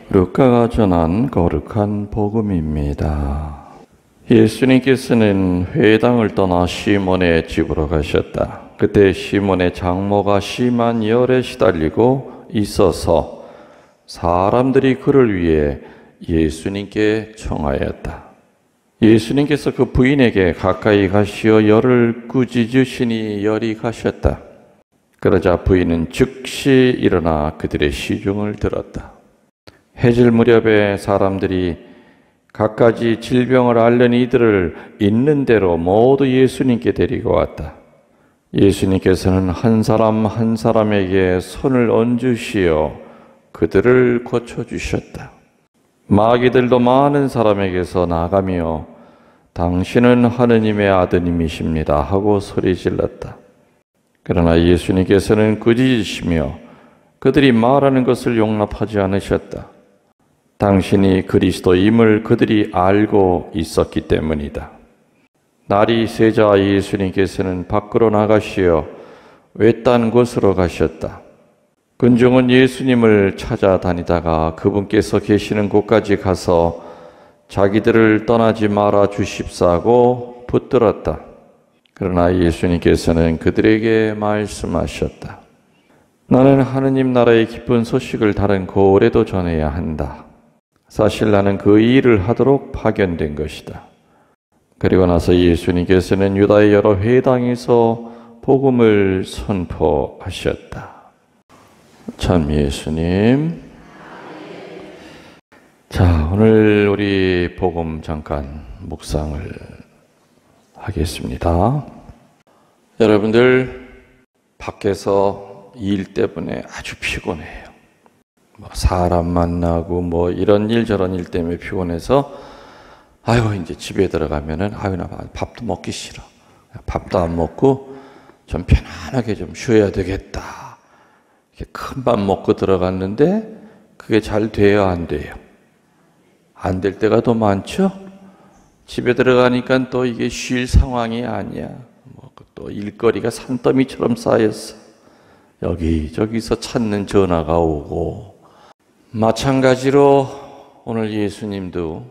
루카가 전한 거룩한 복음입니다. 예수님께서는 회당을 떠나 시몬의 집으로 가셨다. 그때 시몬의 장모가 심한 열에 시달리고 있어서 사람들이 그를 위해 예수님께 청하였다. 예수님께서 그 부인에게 가까이 가시어 열을 꾸짖으시니 열이 가셨다. 그러자 부인은 즉시 일어나 그들의 시중을 들었다. 해질 무렵에 사람들이 갖가지 질병을 앓는 이들을 있는 대로 모두 예수님께 데리고 왔다. 예수님께서는 한 사람 한 사람에게 손을 얹으시어 그들을 고쳐주셨다. 마귀들도 많은 사람에게서 나가며 당신은 하느님의 아드님이십니다 하고 소리질렀다. 그러나 예수님께서는 꾸짖으시며 그들이 말하는 것을 용납하지 않으셨다. 당신이 그리스도임을 그들이 알고 있었기 때문이다. 날이 새자 예수님께서는 밖으로 나가시어 외딴 곳으로 가셨다. 군중은 예수님을 찾아다니다가 그분께서 계시는 곳까지 가서 자기들을 떠나지 말아 주십사고 붙들었다. 그러나 예수님께서는 그들에게 말씀하셨다. 나는 하느님 나라의 기쁜 소식을 다른 고을에도 전해야 한다. 사실 나는 그 일을 하도록 파견된 것이다. 그리고 나서 예수님께서는 유다의 여러 회당에서 복음을 선포하셨다. 참 예수님. 자, 오늘 우리 복음 잠깐 묵상을 하겠습니다. 여러분들 밖에서 일 때문에 아주 피곤해요. 사람 만나고 이런 일 저런 일 때문에 피곤해서 이제 집에 들어가면은 나 밥도 먹기 싫어. 밥도 안 먹고 좀 편안하게 좀 쉬어야 되겠다. 큰 밥 먹고 들어갔는데 그게 잘 돼요, 안 돼요? 안 될 때가 더 많죠? 집에 들어가니까 또 이게 쉴 상황이 아니야. 또 일거리가 산더미처럼 쌓였어. 여기저기서 찾는 전화가 오고. 마찬가지로 오늘 예수님도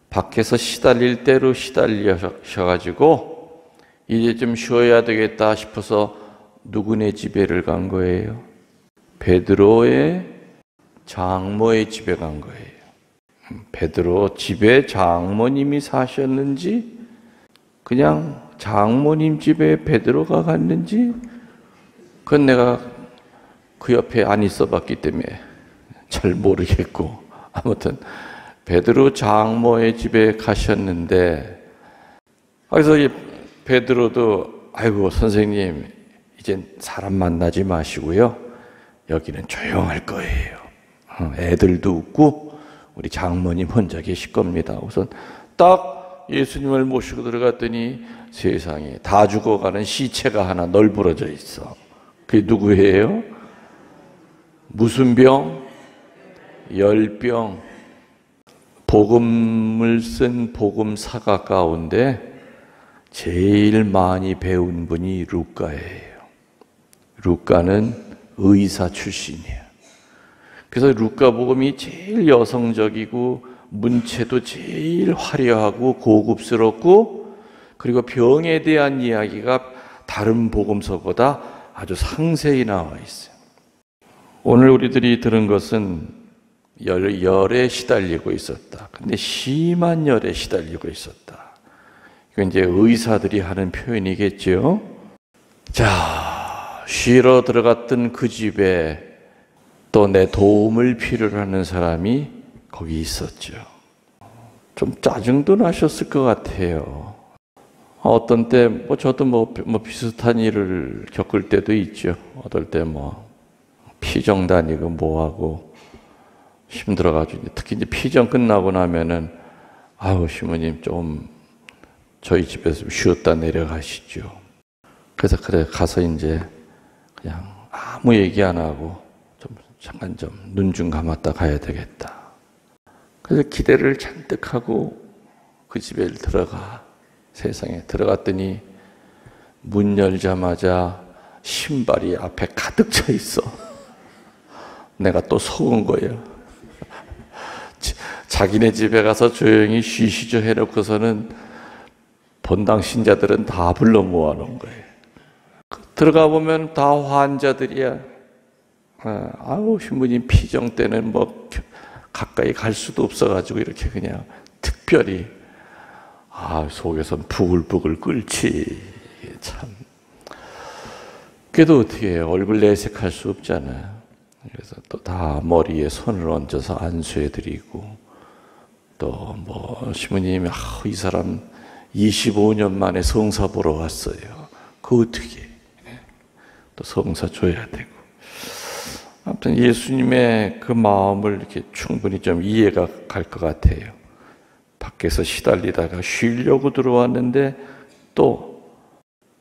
밖에서 시달릴 대로 시달리셔가지고 이제 좀 쉬어야 되겠다 싶어서 누구네 집에를 간 거예요? 베드로의 장모의 집에 간 거예요. 베드로 집에 장모님이 사셨는지 그냥 장모님 집에 베드로가 갔는지 그건 내가 그 옆에 안 있어 봤기 때문에 잘 모르겠고, 아무튼 베드로 장모의 집에 가셨는데, 그래서 베드로도 선생님 이제 사람 만나지 마시고요, 여기는 조용할 거예요. 애들도 웃고 우리 장모님 혼자 계실 겁니다. 우선 딱 예수님을 모시고 들어갔더니 세상에 다 죽어가는 시체가 하나 널브러져 있어. 그게 누구예요? 무슨 병? 열병. 복음을 쓴 복음사가 가운데 제일 많이 배운 분이 루카예요. 루카는 의사 출신이에요. 그래서 루카 복음이 제일 여성적이고 문체도 제일 화려하고 고급스럽고, 그리고 병에 대한 이야기가 다른 복음서보다 아주 상세히 나와 있어요. 오늘 우리들이 들은 것은 열에 시달리고 있었다. 근데 심한 열에 시달리고 있었다. 이건 이제 의사들이 하는 표현이겠죠. 자, 쉬러 들어갔던 그 집에 또 내 도움을 필요로 하는 사람이 거기 있었죠. 좀 짜증도 나셨을 것 같아요. 어떤 때 저도 비슷한 일을 겪을 때도 있죠. 어떨 때 피정 다니고 뭐하고 힘들어가지고, 특히 이제 피정 끝나고 나면은 시모님 좀 저희 집에서 쉬었다 내려가시죠. 그래서 가서 이제 그냥 아무 얘기 안 하고 잠깐 눈 좀 감았다 가야 되겠다. 그래서 기대를 잔뜩 하고 그 집에 들어가. 세상에 들어갔더니 문 열자마자 신발이 앞에 가득 차 있어. 내가 또 속은 거예요. 자기네 집에 가서 조용히 쉬시죠 해놓고서는 본당 신자들은 다 불러 모아놓은 거예요. 들어가 보면 다 환자들이야. 아우, 신부님 피정 때는 뭐 가까이 갈 수도 없어가지고 이렇게 그냥 특별히 속에선 부글부글 끓지. 참. 그래도 어떻게 해요? 얼굴 내색할 수 없잖아요. 그래서 또 다 머리에 손을 얹어서 안수해드리고, 또 뭐 신부님이 이 사람 25년 만에 성사 보러 왔어요. 그거 어떻게 해? 또 성사 줘야 되고. 아무튼 예수님의 그 마음을 이렇게 충분히 좀 이해가 갈 것 같아요. 밖에서 시달리다가 쉬려고 들어왔는데 또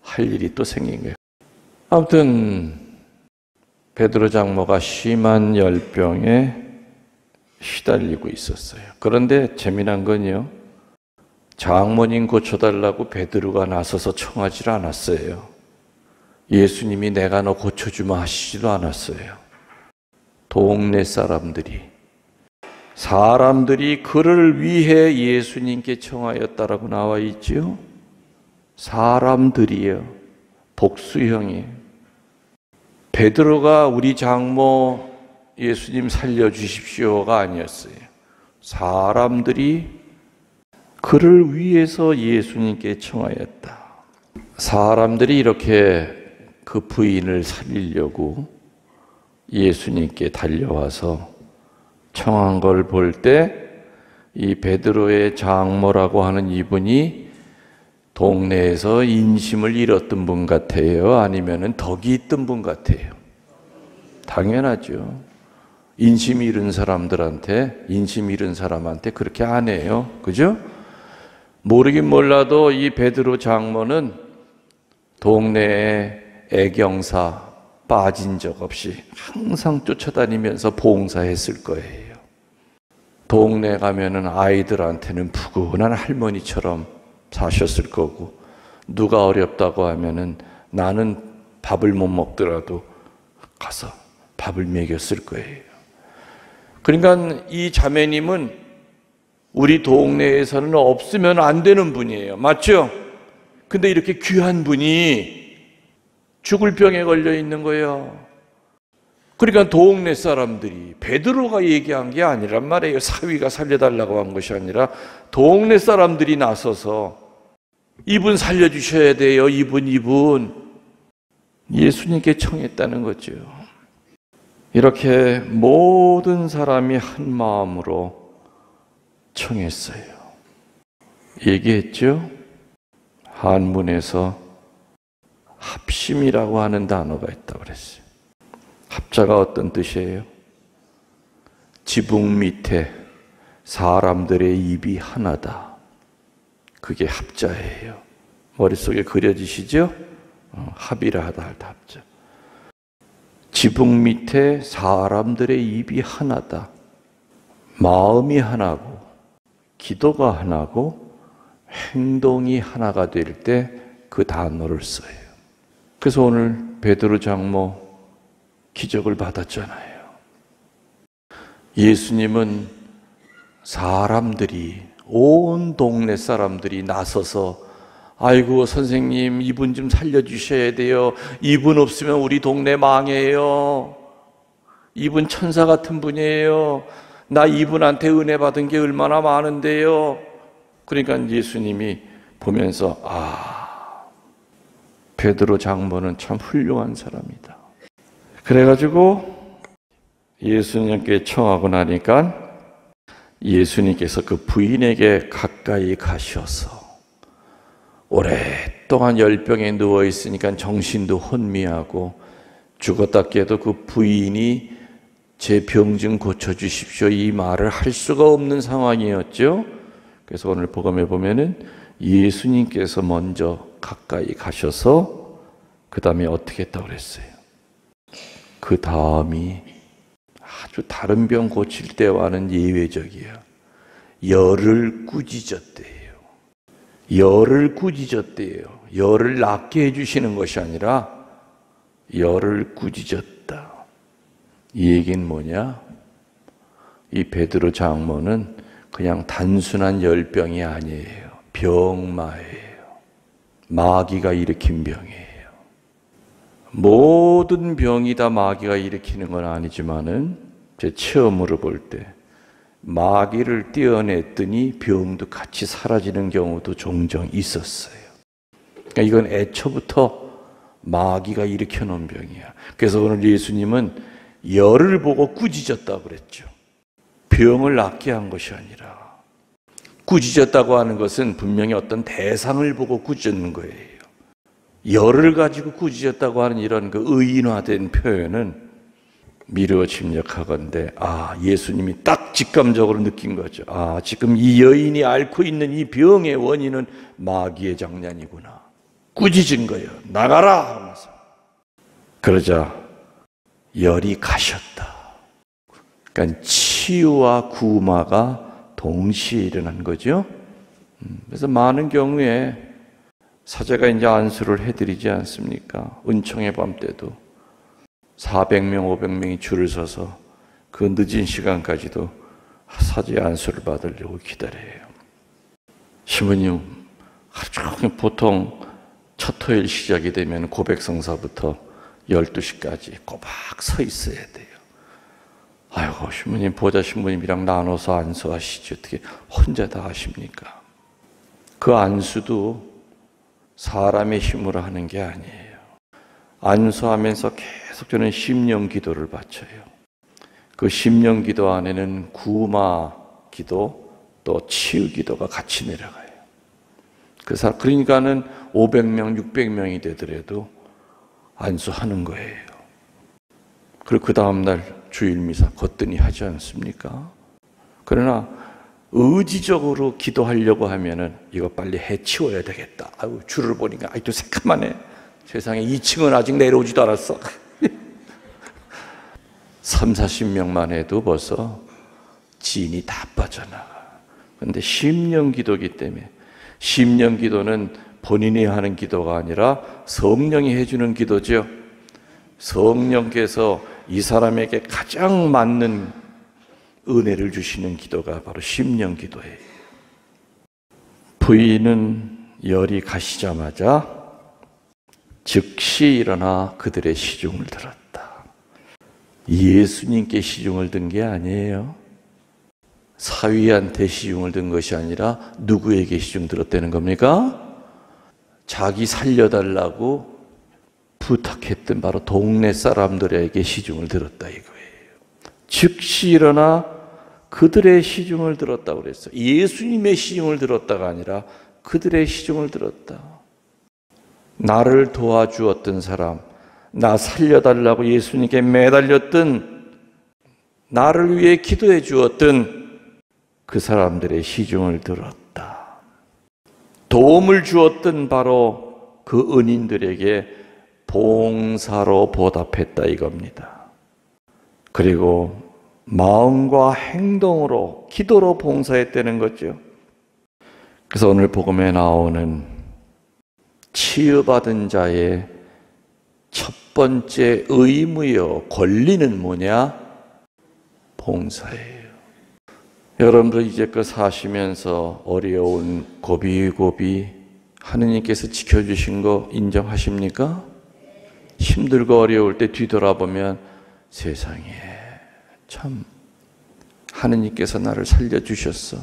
할 일이 또 생긴 거예요. 아무튼 베드로 장모가 심한 열병에 시달리고 있었어요. 그런데 재미난 건요, 장모님 고쳐달라고 베드로가 나서서 청하지 않았어요. 예수님이 내가 너 고쳐주마 하시지도 않았어요. 동네 사람들이 그를 위해 예수님께 청하였다라고 나와 있죠. 사람들이요, 복수형이에요. 베드로가 우리 장모 예수님 살려주십시오가 아니었어요. 사람들이 그를 위해서 예수님께 청하였다. 사람들이 이렇게 그 부인을 살리려고 예수님께 달려와서 청한 걸 볼 때 이 베드로의 장모라고 하는 이분이 동네에서 인심을 잃었던 분 같아요? 아니면은 덕이 있던 분 같아요? 당연하죠. 인심 잃은 사람한테 그렇게 안 해요. 그죠? 모르긴 몰라도 이 베드로 장모는 동네에 애경사 빠진 적 없이 항상 쫓아다니면서 봉사했을 거예요. 동네 가면은 아이들한테는 푸근한 할머니처럼 사셨을 거고, 누가 어렵다고 하면은 나는 밥을 못 먹더라도 가서 밥을 먹였을 거예요. 그러니까 이 자매님은 우리 동네에서는 없으면 안 되는 분이에요. 맞죠? 근데 이렇게 귀한 분이 죽을 병에 걸려 있는 거예요. 그러니까 동네 사람들이, 베드로가 얘기한 게 아니란 말이에요. 사위가 살려달라고 한 것이 아니라 동네 사람들이 나서서 이분 살려주셔야 돼요. 이분 예수님께 청했다는 거죠. 이렇게 모든 사람이 한 마음으로 청했어요. 얘기했죠? 한문에서 합심이라고 하는 단어가 있다고 그랬어요. 합자가 어떤 뜻이에요? 지붕 밑에 사람들의 입이 하나다. 그게 합자예요. 머릿속에 그려지시죠? 합이라 하다 할 때 합자. 지붕 밑에 사람들의 입이 하나다. 마음이 하나고, 기도가 하나고, 행동이 하나가 될 때 그 단어를 써요. 그래서 오늘 베드로 장모 기적을 받았잖아요. 예수님은 사람들이, 온 동네 사람들이 나서서 아이고 선생님 이분 좀 살려주셔야 돼요. 이분 없으면 우리 동네 망해요. 이분 천사 같은 분이에요. 나 이분한테 은혜 받은 게 얼마나 많은데요. 그러니까 예수님이 보면서 베드로 장모는 참 훌륭한 사람이다. 그래가지고 예수님께 청하고 나니까 예수님께서 그 부인에게 가까이 가셔서, 오랫동안 열병에 누워 있으니까 정신도 혼미하고 죽었다 깨도 그 부인이 제 병 좀 고쳐주십시오 이 말을 할 수가 없는 상황이었죠. 그래서 오늘 복음에 보면은 예수님께서 먼저 가까이 가셔서 그 다음에 어떻게 했다고 그랬어요? 그 다음이 아주 다른 병 고칠 때와는 예외적이야. 열을 꾸짖었대요. 열을 꾸짖었대요. 열을 낫게 해주시는 것이 아니라 열을 꾸짖었다. 이 얘기는 뭐냐? 이 베드로 장모는 그냥 단순한 열병이 아니에요. 병마예요. 마귀가 일으킨 병이에요. 모든 병이 다 마귀가 일으키는 건 아니지만은 제 체험으로 볼 때 마귀를 떼어냈더니 병도 같이 사라지는 경우도 종종 있었어요. 그러니까 이건 애초부터 마귀가 일으켜 놓은 병이야. 그래서 오늘 예수님은 열을 보고 꾸짖었다고 그랬죠. 병을 낫게 한 것이 아니라, 꾸짖었다고 하는 것은 분명히 어떤 대상을 보고 꾸짖는 거예요. 열을 가지고 꾸짖었다고 하는 이런 그 의인화된 표현은 미루어 침략하건대, 예수님이 딱 직감적으로 느낀 거죠. 지금 이 여인이 앓고 있는 이 병의 원인은 마귀의 장난이구나. 꾸짖은 거예요. 나가라 하면서. 그러자 열이 가셨다. 그러니까 치유와 구마가 동시에 일어난 거죠. 그래서 많은 경우에 사제가 이제 안수를 해드리지 않습니까? 은총의 밤 때도 400명, 500명이 줄을 서서 그 늦은 시간까지도 사제 안수를 받으려고 기다려요. 신부님, 하루 종일 보통 첫 토요일 시작이 되면 고백성사부터 12시까지 꼬박 서 있어야 돼요. 아이고, 신부님, 보좌 신부님이랑 나눠서 안수하시지 어떻게 혼자 다 하십니까? 그 안수도 사람의 힘으로 하는 게 아니에요. 안수하면서 계속 저는 심령 기도를 바쳐요. 그 심령 기도 안에는 구마 기도 또 치유 기도가 같이 내려가요. 그러니까는 500명, 600명이 되더라도 안수하는 거예요. 그리고 그 다음날 주일미사 거뜬히 하지 않습니까? 그러나 의지적으로 기도하려고 하면은 이거 빨리 해치워야 되겠다. 줄을 보니까 또 새까만해. 세상에 2층은 아직 내려오지도 않았어. 3, 40명만 해도 벌써 진이 다 빠져나가. 그런데 심령 기도기 때문에, 심령 기도는 본인이 하는 기도가 아니라 성령이 해주는 기도죠. 성령께서 이 사람에게 가장 맞는 은혜를 주시는 기도가 바로 심령 기도예요. 부인은 열이 가시자마자 즉시 일어나 그들의 시중을 들었다. 예수님께 시중을 든 게 아니에요. 사위한테 시중을 든 것이 아니라 누구에게 시중 들었다는 겁니까? 자기 살려달라고 부탁했던 바로 동네 사람들에게 시중을 들었다 이거예요. 즉시 일어나 그들의 시중을 들었다고 그랬어요. 예수님의 시중을 들었다가 아니라 그들의 시중을 들었다. 나를 도와주었던 사람, 나 살려달라고 예수님께 매달렸던, 나를 위해 기도해 주었던 그 사람들의 시중을 들었다. 도움을 주었던 바로 그 은인들에게 봉사로 보답했다 이겁니다. 그리고 마음과 행동으로, 기도로 봉사했다는 거죠. 그래서 오늘 복음에 나오는 치유받은 자의 첫 번째 의무요, 권리는 뭐냐? 봉사예요. 여러분들 이제껏 사시면서 어려운 고비고비 하느님께서 지켜주신 거 인정하십니까? 힘들고 어려울 때 뒤돌아보면 세상에 참 하느님께서 나를 살려주셨어.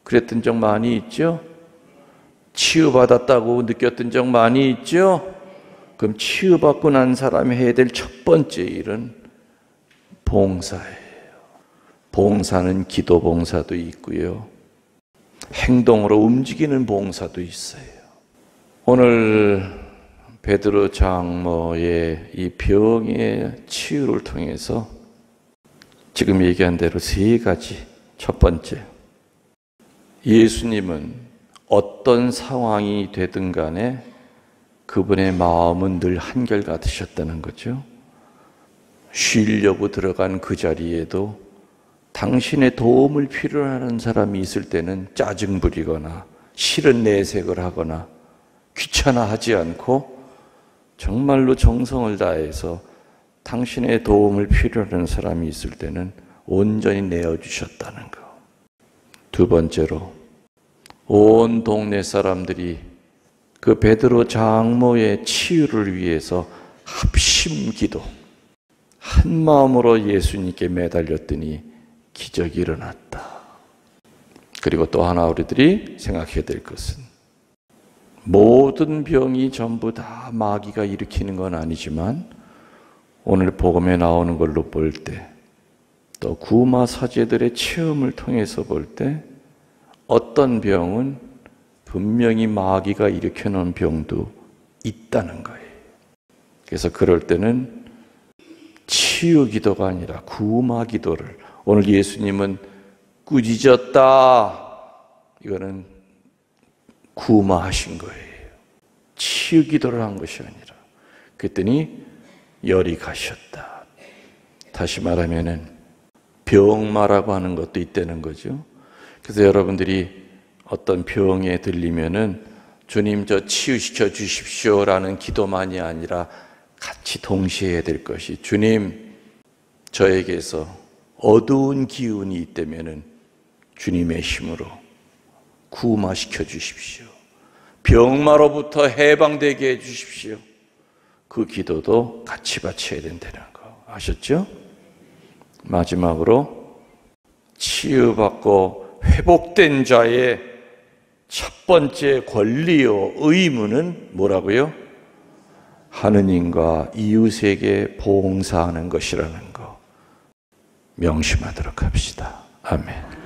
그랬던 적 많이 있죠? 치유받았다고 느꼈던 적 많이 있죠? 그럼 치유받고 난 사람이 해야 될 첫 번째 일은 봉사예요. 봉사는 기도 봉사도 있고요. 행동으로 움직이는 봉사도 있어요. 오늘 베드로 장모의 이 병의 치유를 통해서 지금 얘기한 대로 세 가지. 첫 번째, 예수님은 어떤 상황이 되든 간에 그분의 마음은 늘 한결같으셨다는 거죠. 쉬려고 들어간 그 자리에도 당신의 도움을 필요로 하는 사람이 있을 때는 짜증 부리거나 싫은 내색을 하거나 귀찮아하지 않고 정말로 정성을 다해서 당신의 도움을 필요로 하는 사람이 있을 때는 온전히 내어주셨다는 거. 두 번째로 온 동네 사람들이 그 베드로 장모의 치유를 위해서 합심기도 한 마음으로 예수님께 매달렸더니 기적이 일어났다. 그리고 또 하나 우리들이 생각해야 될 것은 모든 병이 전부 다 마귀가 일으키는 건 아니지만 오늘 복음에 나오는 걸로 볼 때 또 구마 사제들의 체험을 통해서 볼 때 어떤 병은 분명히 마귀가 일으켜놓은 병도 있다는 거예요. 그래서 그럴 때는 치유 기도가 아니라 구마 기도를, 오늘 예수님은 꾸짖었다, 이거는 구마하신 거예요. 치유 기도를 한 것이 아니라. 그랬더니 열이 가셨다. 다시 말하면은 병마라고 하는 것도 있다는 거죠. 그래서 여러분들이 어떤 병에 들리면은 주님 저 치유시켜 주십시오라는 기도만이 아니라 같이 동시에 해야 될 것이, 주님 저에게서 어두운 기운이 있다면은 주님의 힘으로 구마시켜 주십시오. 병마로부터 해방되게 해 주십시오. 그 기도도 같이 바쳐야 된다는 거 아셨죠? 마지막으로 치유받고 회복된 자의 첫 번째 권리요 의무는 뭐라고요? 하느님과 이웃에게 봉사하는 것이라는 거 명심하도록 합시다. 아멘.